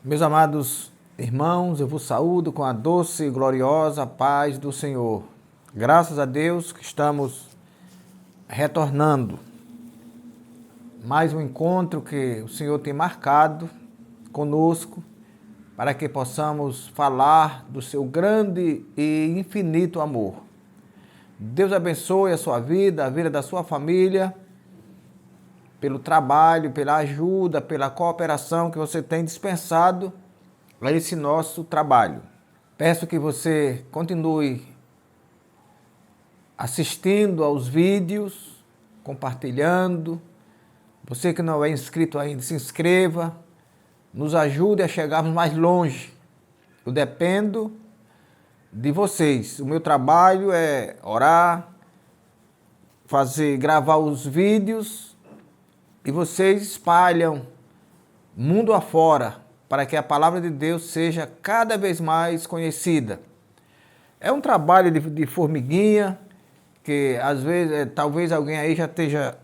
Meus amados irmãos, eu vos saúdo com a doce e gloriosa paz do Senhor. Graças a Deus que estamos retornando. Mais um encontro que o Senhor tem marcado conosco para que possamos falar do seu grande e infinito amor. Deus abençoe a sua vida, a vida da sua família, pelo trabalho, pela ajuda, pela cooperação que você tem dispensado a esse nosso trabalho. Peço que você continue assistindo aos vídeos, compartilhando. Você que não é inscrito ainda, se inscreva, nos ajude a chegarmos mais longe. Eu dependo de vocês. O meu trabalho é orar, gravar os vídeos, e vocês espalham mundo afora para que a palavra de Deus seja cada vez mais conhecida. É um trabalho de formiguinha, que às vezes, talvez alguém aí já esteja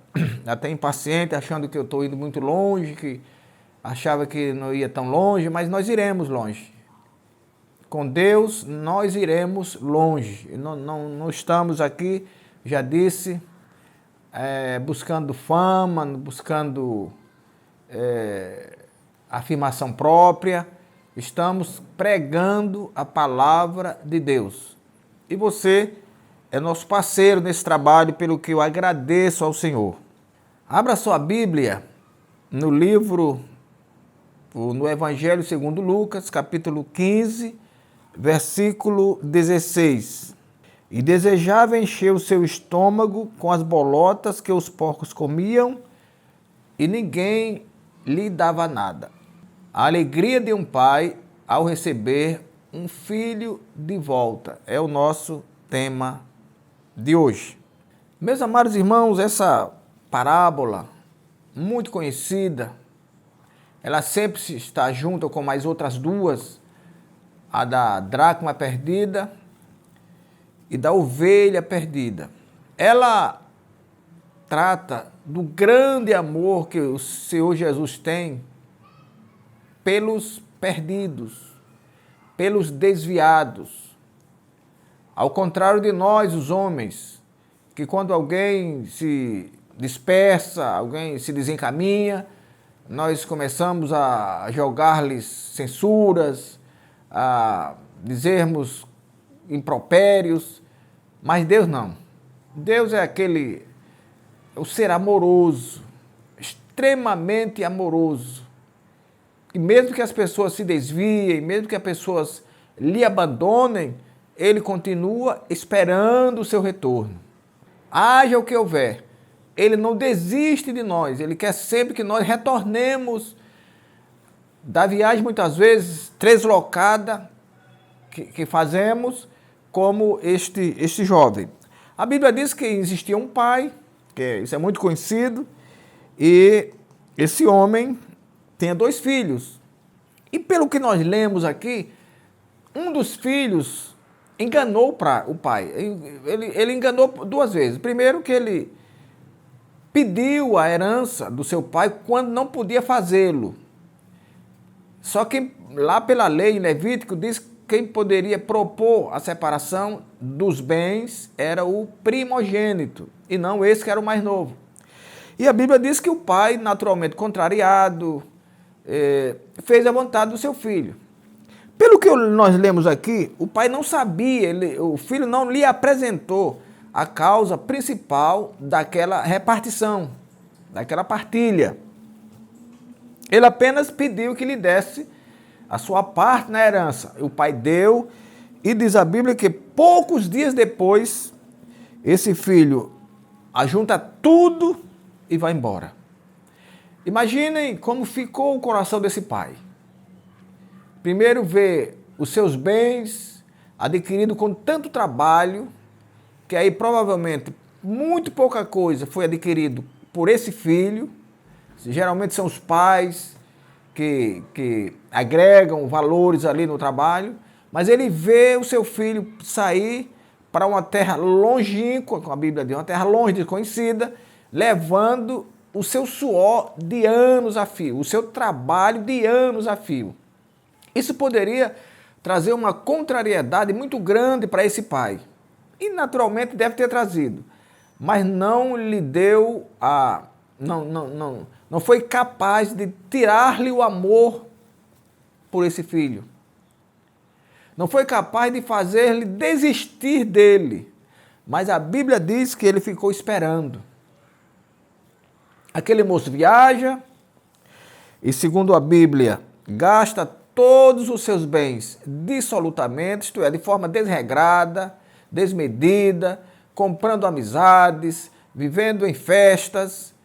até impaciente, achando que eu estou indo muito longe, que achava que não ia tão longe, mas nós iremos longe. Com Deus, nós iremos longe. Não estamos aqui, já disse, buscando fama, buscando afirmação própria. Estamos pregando a palavra de Deus. E você é nosso parceiro nesse trabalho, pelo que eu agradeço ao Senhor. Abra sua Bíblia no Evangelho segundo Lucas, capítulo 15, versículo 16. E desejava encher o seu estômago com as bolotas que os porcos comiam, e ninguém lhe dava nada. A alegria de um pai ao receber um filho de volta é o nosso tema de hoje. Meus amados irmãos, essa parábola muito conhecida, ela sempre está junto com mais outras duas, a da dracma perdida e da ovelha perdida. Ela trata do grande amor que o Senhor Jesus tem pelos perdidos, pelos desviados. Ao contrário de nós, os homens, que quando alguém se dispersa, alguém se desencaminha, nós começamos a jogar-lhes censuras, a dizermos impropérios, mas Deus não. Deus é o ser amoroso, extremamente amoroso. E mesmo que as pessoas se desviem, mesmo que as pessoas lhe abandonem, Ele continua esperando o seu retorno. Haja o que houver, Ele não desiste de nós, Ele quer sempre que nós retornemos da viagem, muitas vezes deslocada, que fazemos, como este jovem. A Bíblia diz que existia um pai, isso é muito conhecido, e esse homem tinha 2 filhos. E pelo que nós lemos aqui, um dos filhos enganou o pai. Ele enganou 2 vezes. Primeiro que ele pediu a herança do seu pai quando não podia fazê-lo. Só que lá pela lei em Levítico diz que quem poderia propor a separação dos bens era o primogênito, e não esse que era o mais novo. E a Bíblia diz que o pai, naturalmente contrariado, fez a vontade do seu filho. Pelo que nós lemos aqui, o pai não sabia, o filho não lhe apresentou a causa principal daquela repartição, daquela partilha. Ele apenas pediu que lhe desse a sua parte na herança. O pai deu, e diz a Bíblia que poucos dias depois, esse filho ajunta tudo e vai embora. Imaginem como ficou o coração desse pai. Primeiro ver os seus bens adquiridos com tanto trabalho, que aí provavelmente muito pouca coisa foi adquirido por esse filho. Geralmente são os pais que agregam valores ali no trabalho, mas ele vê o seu filho sair para uma terra longínqua, como a Bíblia diz, uma terra longe, desconhecida, levando o seu suor de anos a fio, o seu trabalho de anos a fio. Isso poderia trazer uma contrariedade muito grande para esse pai. E naturalmente deve ter trazido. Mas não lhe deu a... Não foi capaz de tirar-lhe o amor por esse filho. Não foi capaz de fazer-lhe desistir dele. Mas a Bíblia diz que ele ficou esperando. Aquele moço viaja e, segundo a Bíblia, gasta todos os seus bens dissolutamente, isto é, de forma desregrada, desmedida, comprando amizades, vivendo em festas.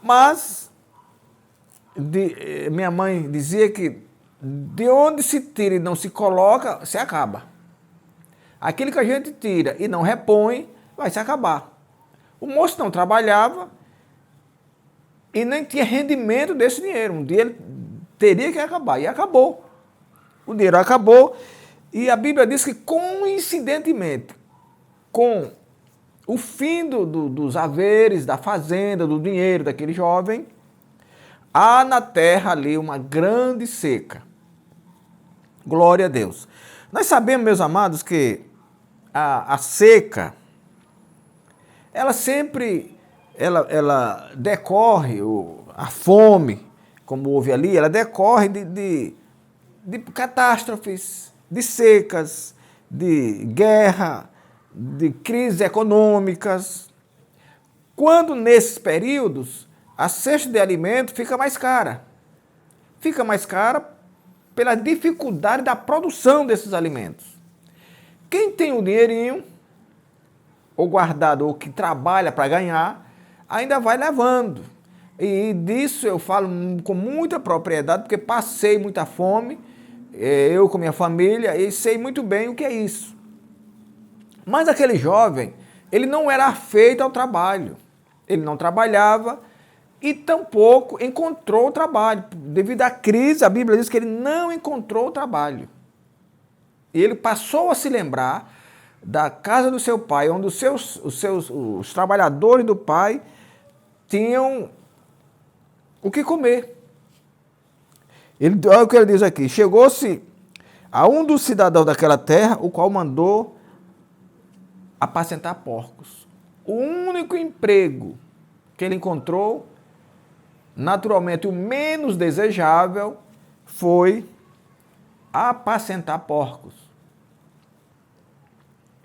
Mas minha mãe dizia que de onde se tira e não se coloca, se acaba. Aquilo que a gente tira e não repõe, vai se acabar. O moço não trabalhava e nem tinha rendimento desse dinheiro. Um dia ele teria que acabar, e acabou. O dinheiro acabou, e a Bíblia diz que, coincidentemente, com o fim dos haveres, da fazenda, do dinheiro daquele jovem, há na terra ali uma grande seca. Glória a Deus. Nós sabemos, meus amados, que a seca, ela sempre, ela decorre, a fome, como houve ali, ela decorre de catástrofes, de secas, de guerra, de crises econômicas. Quando nesses períodos a cesta de alimento fica mais cara. Fica mais cara pela dificuldade da produção desses alimentos. Quem tem o dinheirinho, ou guardado, ou que trabalha para ganhar, ainda vai levando. E disso eu falo com muita propriedade, porque passei muita fome, eu com minha família, e sei muito bem o que é isso. Mas aquele jovem, ele não era afeito ao trabalho. Ele não trabalhava e tampouco encontrou trabalho. Devido à crise, a Bíblia diz que ele não encontrou trabalho. E ele passou a se lembrar da casa do seu pai, onde os trabalhadores do pai tinham o que comer. Olha o que ele diz aqui: chegou-se a um dos cidadãos daquela terra, o qual mandou apacentar porcos. O único emprego que ele encontrou, naturalmente o menos desejável, foi apacentar porcos.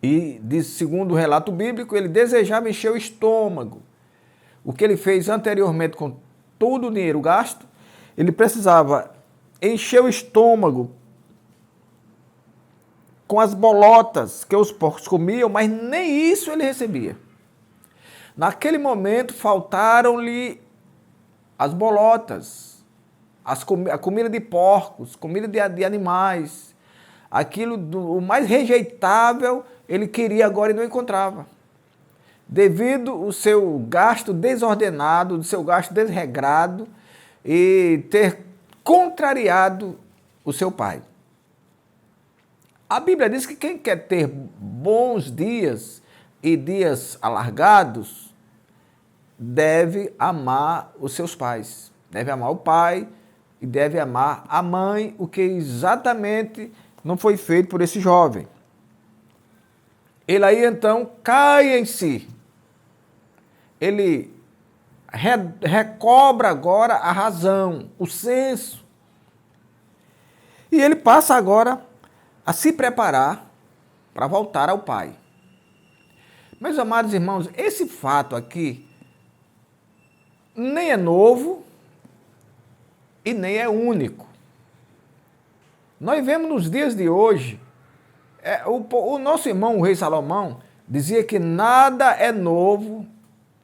E, segundo o relato bíblico, ele desejava encher o estômago. O que ele fez anteriormente com todo o dinheiro gasto, ele precisava encher o estômago com as bolotas que os porcos comiam, mas nem isso ele recebia. Naquele momento faltaram-lhe as bolotas, a comida de porcos, comida de animais. Aquilo o mais rejeitável ele queria agora e não encontrava. Devido ao seu gasto desordenado, do seu gasto desregrado e ter contrariado o seu pai. A Bíblia diz que quem quer ter bons dias e dias alargados deve amar os seus pais. Deve amar o pai e deve amar a mãe, o que exatamente não foi feito por esse jovem. Ele aí então cai em si. Ele recobra agora a razão, o senso. E ele passa agora a se preparar para voltar ao pai. Meus amados irmãos, esse fato aqui nem é novo e nem é único. Nós vemos nos dias de hoje, o nosso irmão, o rei Salomão, dizia que nada é novo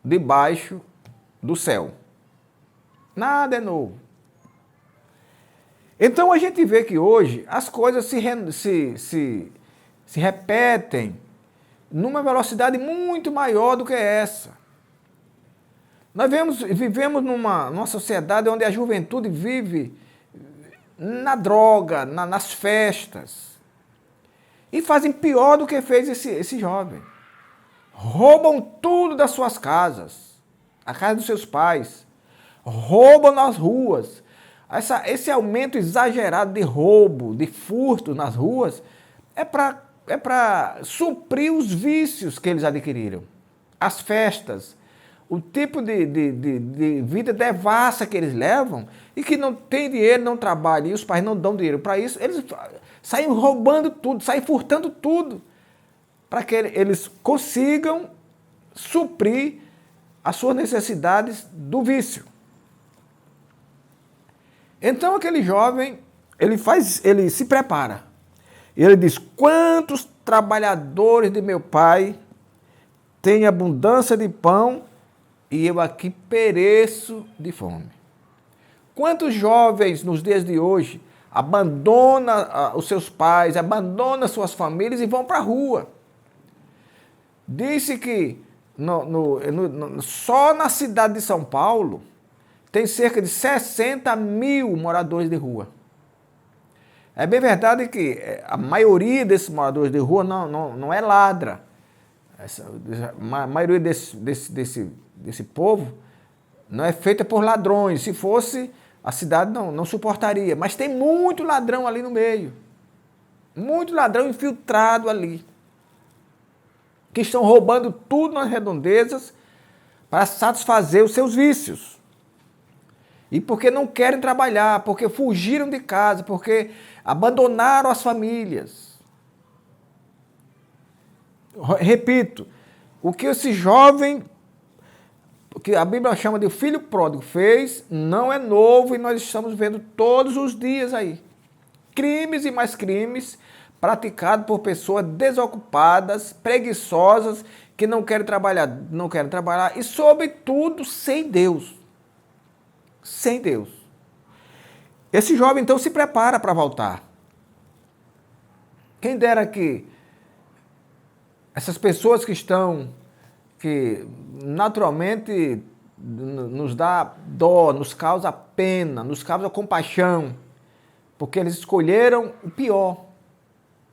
debaixo do céu. Nada é novo. Então a gente vê que hoje as coisas se repetem numa velocidade muito maior do que essa. Nós vivemos numa sociedade onde a juventude vive na droga, nas festas. E fazem pior do que fez esse jovem. Roubam tudo das suas casas, a casa dos seus pais. Roubam nas ruas. Esse aumento exagerado de roubo, de furto nas ruas, é para suprir os vícios que eles adquiriram. As festas, o tipo de vida devassa que eles levam e que não tem dinheiro, não trabalham, e os pais não dão dinheiro para isso, eles saem roubando tudo, saem furtando tudo, para que eles consigam suprir as suas necessidades do vício. Então aquele jovem, ele se prepara. E ele diz: quantos trabalhadores de meu pai têm abundância de pão e eu aqui pereço de fome. Quantos jovens nos dias de hoje abandonam os seus pais, abandonam suas famílias e vão para a rua? Disse que só na cidade de São Paulo tem cerca de 60 mil moradores de rua. É bem verdade que a maioria desses moradores de rua não é ladra. A maioria desse povo não é feita por ladrões. Se fosse, a cidade não suportaria. Mas tem muito ladrão ali no meio. Muito ladrão infiltrado ali. Que estão roubando tudo nas redondezas para satisfazer os seus vícios. E porque não querem trabalhar, porque fugiram de casa, porque abandonaram as famílias. Repito, o que esse jovem, o que a Bíblia chama de filho pródigo, fez, não é novo e nós estamos vendo todos os dias aí. Crimes e mais crimes praticados por pessoas desocupadas, preguiçosas, que não querem trabalhar e, sobretudo, sem Deus. Sem Deus. Esse jovem, então, se prepara para voltar. Quem dera que essas pessoas que naturalmente nos dá dó, nos causa pena, nos causa compaixão, porque eles escolheram o pior,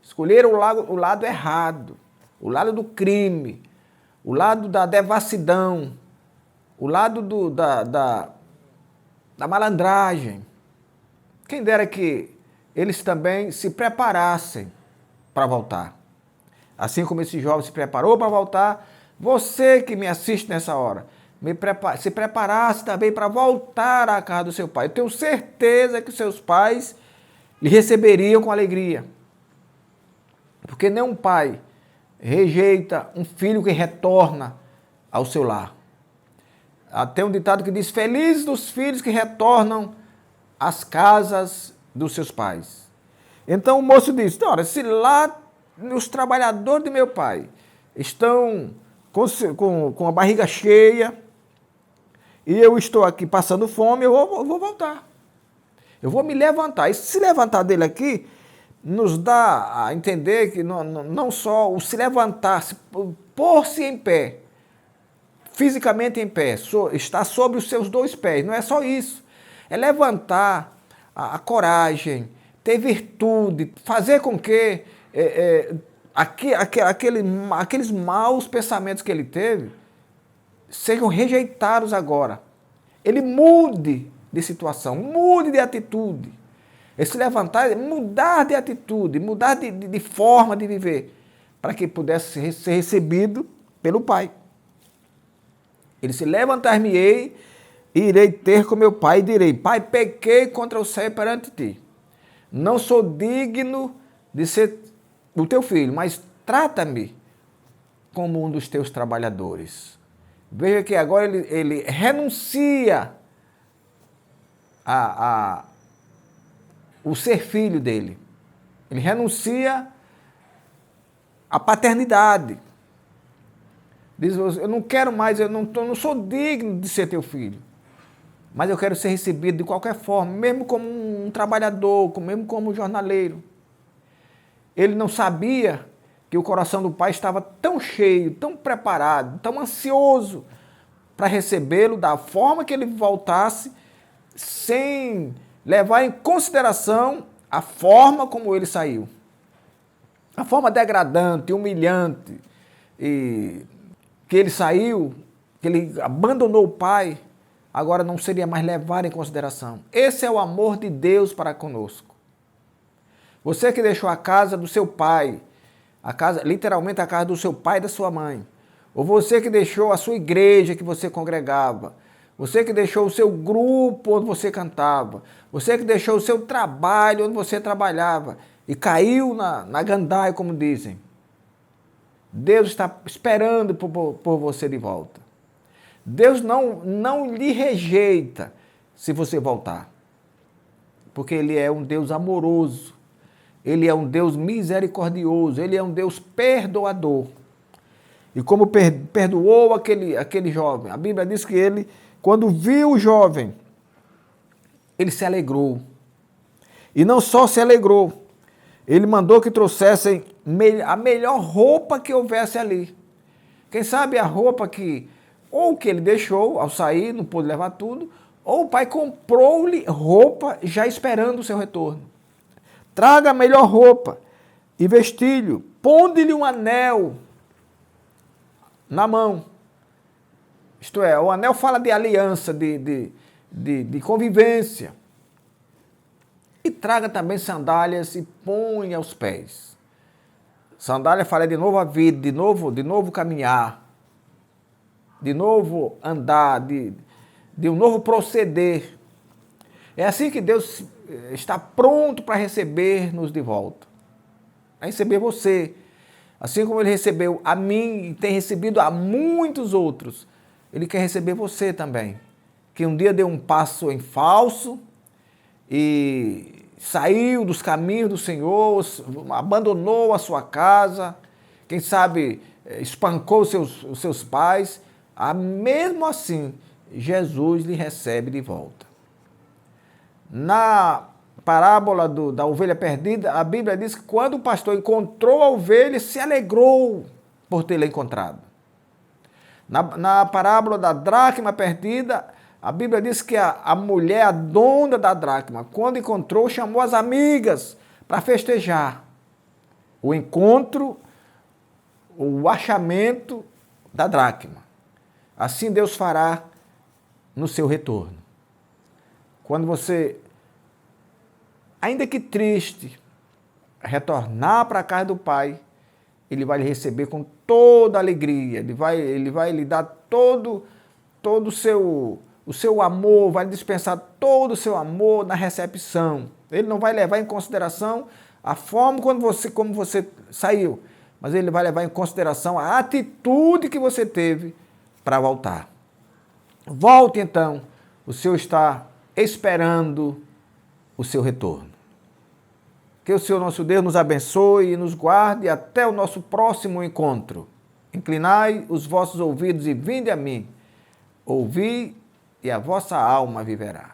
escolheram o lado errado, o lado do crime, o lado da devassidão, o lado da malandragem. Quem dera que eles também se preparassem para voltar. Assim como esse jovem se preparou para voltar, você que me assiste nessa hora, se preparasse também para voltar à casa do seu pai. Eu tenho certeza que os seus pais lhe receberiam com alegria. Porque nenhum pai rejeita um filho que retorna ao seu lar. Tem um ditado que diz: felizes dos filhos que retornam às casas dos seus pais. Então o moço disse: olha, se lá os trabalhadores de meu pai estão com a barriga cheia e eu estou aqui passando fome, eu vou voltar. Eu vou me levantar. E se levantar dele aqui, nos dá a entender que não só o se levantar, pôr-se em pé, fisicamente em pé, estar sobre os seus dois pés, não é só isso. É levantar a coragem, ter virtude, fazer com que aqueles maus pensamentos que ele teve sejam rejeitados agora. Ele mude de situação, mude de atitude. Esse levantar é mudar de atitude, mudar de forma de viver, para que pudesse ser recebido pelo Pai. Ele se levantar-me-ei e irei ter com meu pai e direi: Pai, pequei contra o céu perante ti. Não sou digno de ser o teu filho, mas trata-me como um dos teus trabalhadores. Veja que agora ele renuncia o ser filho dele. Ele renuncia à paternidade. Diz: eu não quero mais, eu não sou digno de ser teu filho. Mas eu quero ser recebido de qualquer forma, mesmo como um trabalhador, mesmo como um jornaleiro. Ele não sabia que o coração do pai estava tão cheio, tão preparado, tão ansioso para recebê-lo da forma que ele voltasse, sem levar em consideração a forma como ele saiu. A forma degradante, humilhante, e que ele saiu, que ele abandonou o pai, agora não seria mais levado em consideração. Esse é o amor de Deus para conosco. Você que deixou a casa do seu pai, a casa, literalmente a casa do seu pai e da sua mãe, ou você que deixou a sua igreja que você congregava, você que deixou o seu grupo onde você cantava, você que deixou o seu trabalho onde você trabalhava e caiu na gandaia, como dizem. Deus está esperando por você de volta. Deus não lhe rejeita se você voltar, porque Ele é um Deus amoroso, Ele é um Deus misericordioso, Ele é um Deus perdoador. E como perdoou aquele jovem, a Bíblia diz que ele, quando viu o jovem, ele se alegrou. E não só se alegrou, ele mandou que trouxessem a melhor roupa que houvesse ali. Quem sabe a roupa que ele deixou ao sair, não pôde levar tudo, ou o pai comprou-lhe roupa já esperando o seu retorno. Traga a melhor roupa e vestilho, ponde-lhe um anel na mão. Isto é, o anel fala de aliança, de convivência. E traga também sandálias e põe aos pés. Sandália fala de nova vida, de novo caminhar, de novo andar, de um novo proceder. É assim que Deus está pronto para receber-nos de volta. Para receber você. Assim como Ele recebeu a mim e tem recebido a muitos outros, Ele quer receber você também. Que um dia deu um passo em falso e saiu dos caminhos do Senhor, abandonou a sua casa, quem sabe espancou os seus pais. Mesmo assim, Jesus lhe recebe de volta. Na parábola da ovelha perdida, a Bíblia diz que quando o pastor encontrou a ovelha, se alegrou por tê-la encontrado. Na parábola da dracma perdida, a Bíblia diz que a mulher, a dona da dracma, quando encontrou, chamou as amigas para festejar o encontro, o achamento da dracma. Assim Deus fará no seu retorno. Quando você, ainda que triste, retornar para a casa do Pai, Ele vai lhe receber com toda alegria, Ele vai lhe dar todo o seu amor, vai dispensar todo o seu amor na recepção. Ele não vai levar em consideração a forma como você saiu, mas Ele vai levar em consideração a atitude que você teve para voltar. Volte então, o Senhor está esperando o seu retorno. Que o Senhor nosso Deus nos abençoe e nos guarde até o nosso próximo encontro. Inclinai os vossos ouvidos e vinde a mim. Ouvi e a vossa alma viverá.